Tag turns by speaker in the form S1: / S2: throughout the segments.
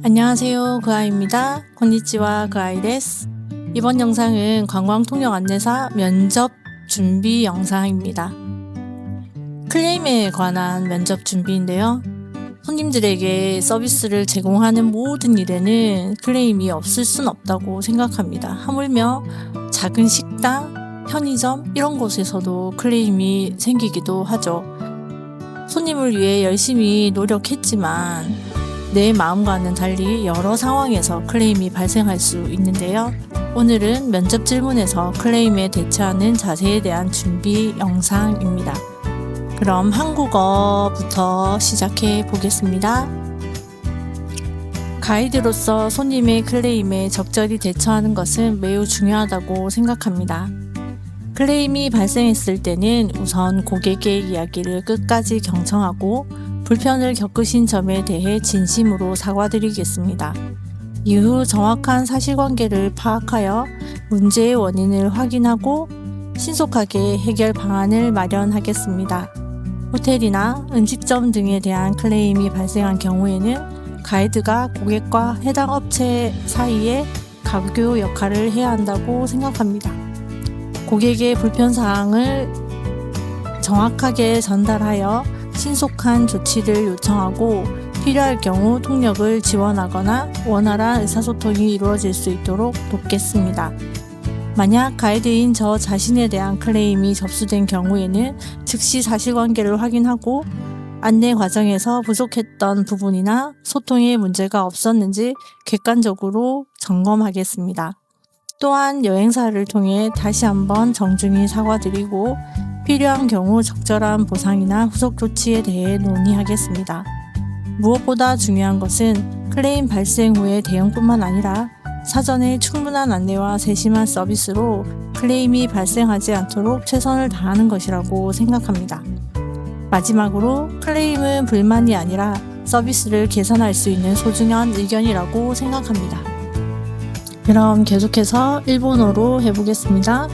S1: 안녕하세요. 그아입니다. 곤니치와 그아이 데스. 이번 영상은 관광통역 안내사 면접 준비 영상입니다. 클레임에 관한 면접 준비인데요. 손님들에게 서비스를 제공하는 모든 일에는 클레임이 없을 순 없다고 생각합니다. 하물며 작은 식당, 편의점 이런 곳에서도 클레임이 생기기도 하죠. 손님을 위해 열심히 노력했지만 내 마음과는 달리 여러 상황에서 클레임이 발생할 수 있는데요. 오늘은 면접 질문에서 클레임에 대처하는 자세에 대한 준비 영상입니다. 그럼 한국어부터 시작해 보겠습니다. 가이드로서 손님의 클레임에 적절히 대처하는 것은 매우 중요하다고 생각합니다. 클레임이 발생했을 때는 우선 고객의 이야기를 끝까지 경청하고 불편을 겪으신 점에 대해 진심으로 사과드리겠습니다. 이후 정확한 사실관계를 파악하여 문제의 원인을 확인하고 신속하게 해결 방안을 마련하겠습니다. 호텔이나 음식점 등에 대한 클레임이 발생한 경우에는 가이드가 고객과 해당 업체 사이에 가교 역할을 해야 한다고 생각합니다. 고객의 불편사항을 정확하게 전달하여 신속한 조치를 요청하고 필요할 경우 통역을 지원하거나 원활한 의사소통이 이루어질 수 있도록 돕겠습니다. 만약 가이드인 저 자신에 대한 클레임이 접수된 경우에는 즉시 사실관계를 확인하고 안내 과정에서 부족했던 부분이나 소통에 문제가 없었는지 객관적으로 점검하겠습니다. 또한 여행사를 통해 다시 한번 정중히 사과드리고 필요한 경우 적절한 보상이나 후속 조치에 대해 논의하겠습니다. 무엇보다 중요한 것은 클레임 발생 후의 대응뿐만 아니라 사전에 충분한 안내와 세심한 서비스로 클레임이 발생하지 않도록 최선을 다하는 것이라고 생각합니다. 마지막으로 클레임은 불만이 아니라 서비스를 개선할 수 있는 소중한 의견이라고 생각합니다. 그럼 계속해서 일본어로 해보겠습니다.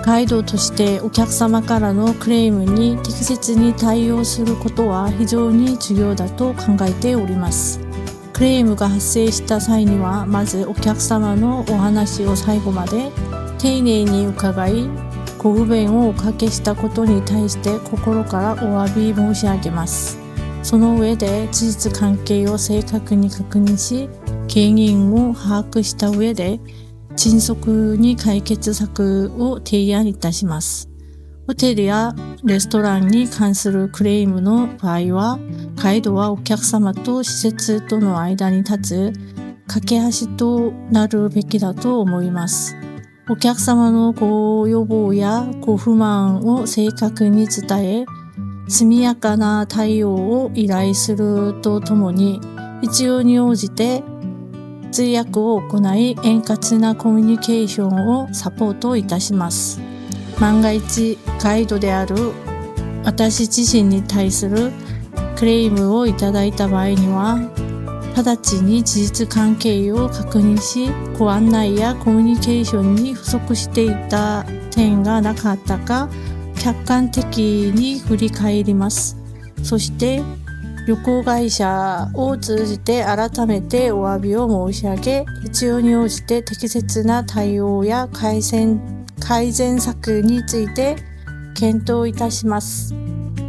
S1: ガイドとしてお客様からのクレームに適切に対応することは非常に重要だと考えております。クレームが発生した際にはまずお客様のお話を最後まで丁寧に伺い、ご不便をおかけしたことに対して心からお詫び申し上げます。その上で事実関係を正確に確認し、原因を把握した上で迅速に解決策を提案いたします。ホテルやレストランに関するクレームの場合は、ガイドはお客様と施設との間に立つ架け橋となるべきだと思います。お客様のご要望やご不満を正確に伝え、速やかな対応を依頼するとともに、必要に応じて通訳を行い円滑なコミュニケーションをサポートいたします。万が一ガイドである私自身に対するクレームをいただいた場合には、直ちに事実関係を確認し、ご案内やコミュニケーションに不足していた点がなかったか客観的に振り返ります。そして旅行会社を通じて改めてお詫びを申し上げ、必要に応じて適切な対応や改善策について検討いたします。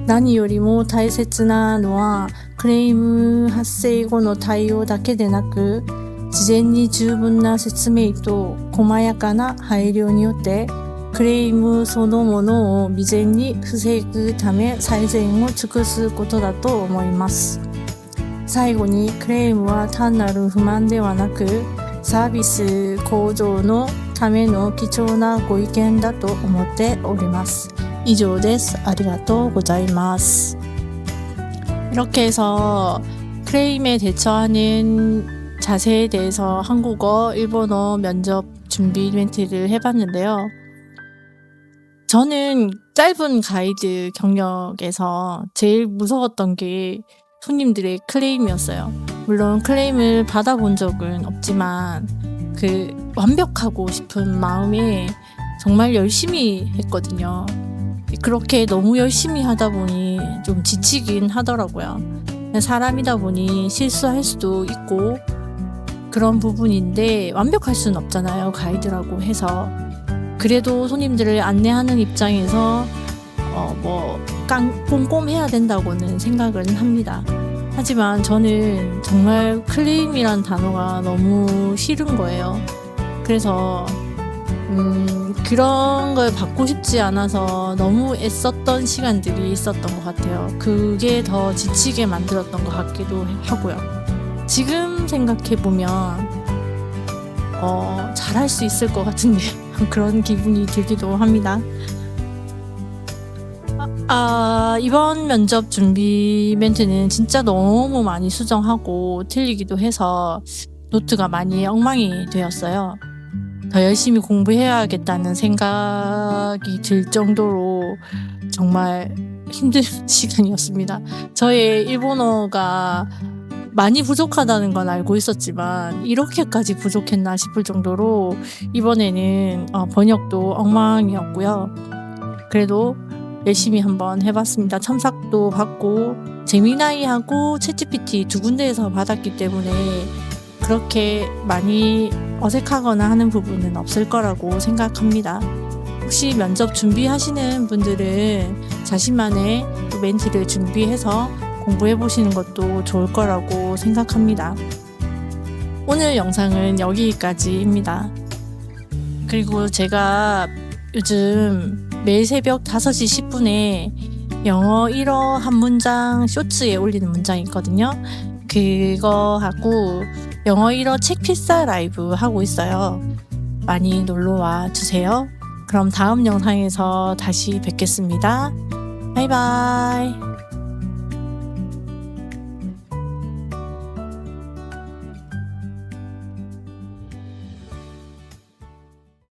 S1: 何よりも大切なのは、クレーム発生後の対応だけでなく、事前に十分な説明と細やかな配慮によって、クレームそのものを未然に防ぐため最善を尽くすことだと思います。最後にクレームは単なる不満ではなく、サービス向上のための貴重なご意見だと思っております。以上です。ありがとうございます。이렇게 해서 클레임에 대처하는 자세에 대해서 한국어, 일본어 면접 준비 멘트를 해봤는데요. 저는 짧은 가이드 경력에서 제일 무서웠던 게 손님들의 클레임이었어요. 물론 클레임을 받아본 적은 없지만 완벽하고 싶은 마음에 정말 열심히 했거든요. 그렇게 너무 열심히 하다 보니 좀 지치긴 하더라고요. 사람이다 보니 실수할 수도 있고 그런 부분인데 완벽할 수는 없잖아요. 가이드라고 해서. 그래도 손님들을 안내하는 입장에서 꼼꼼해야 된다고는 생각을 합니다. 하지만 저는 정말 클레임이란 단어가 너무 싫은 거예요. 그래서 그런 걸 받고 싶지 않아서 너무 애썼던 시간들이 있었던 것 같아요. 그게 더 지치게 만들었던 것 같기도 하고요. 지금 생각해보면 잘할 수 있을 것 같은데 그런 기분이 들기도 합니다. 이번 면접 준비 멘트는 진짜 너무 많이 수정하고 틀리기도 해서 노트가 많이 엉망이 되었어요. 더 열심히 공부해야겠다는 생각이 들 정도로 정말 힘든 시간이었습니다. 저의 일본어가 많이 부족하다는 건 알고 있었지만 이렇게까지 부족했나 싶을 정도로 이번에는 번역도 엉망이었고요. 그래도 열심히 한번 해봤습니다. 첨삭도 받고 제미나이하고 챗GPT 두 군데에서 받았기 때문에 그렇게 많이 어색하거나 하는 부분은 없을 거라고 생각합니다. 혹시 면접 준비하시는 분들은 자신만의 멘트를 준비해서 공부해 보시는 것도 좋을 거라고 생각합니다. 오늘 영상은 여기까지입니다. 그리고 제가 요즘 매일 새벽 5시 10분에 영어 1어 한 문장 쇼츠에 올리는 문장이 있거든요. 그거 하고 영어 1어 책 필사 라이브 하고 있어요. 많이 놀러와 주세요. 그럼 다음 영상에서 다시 뵙겠습니다. 바이바이.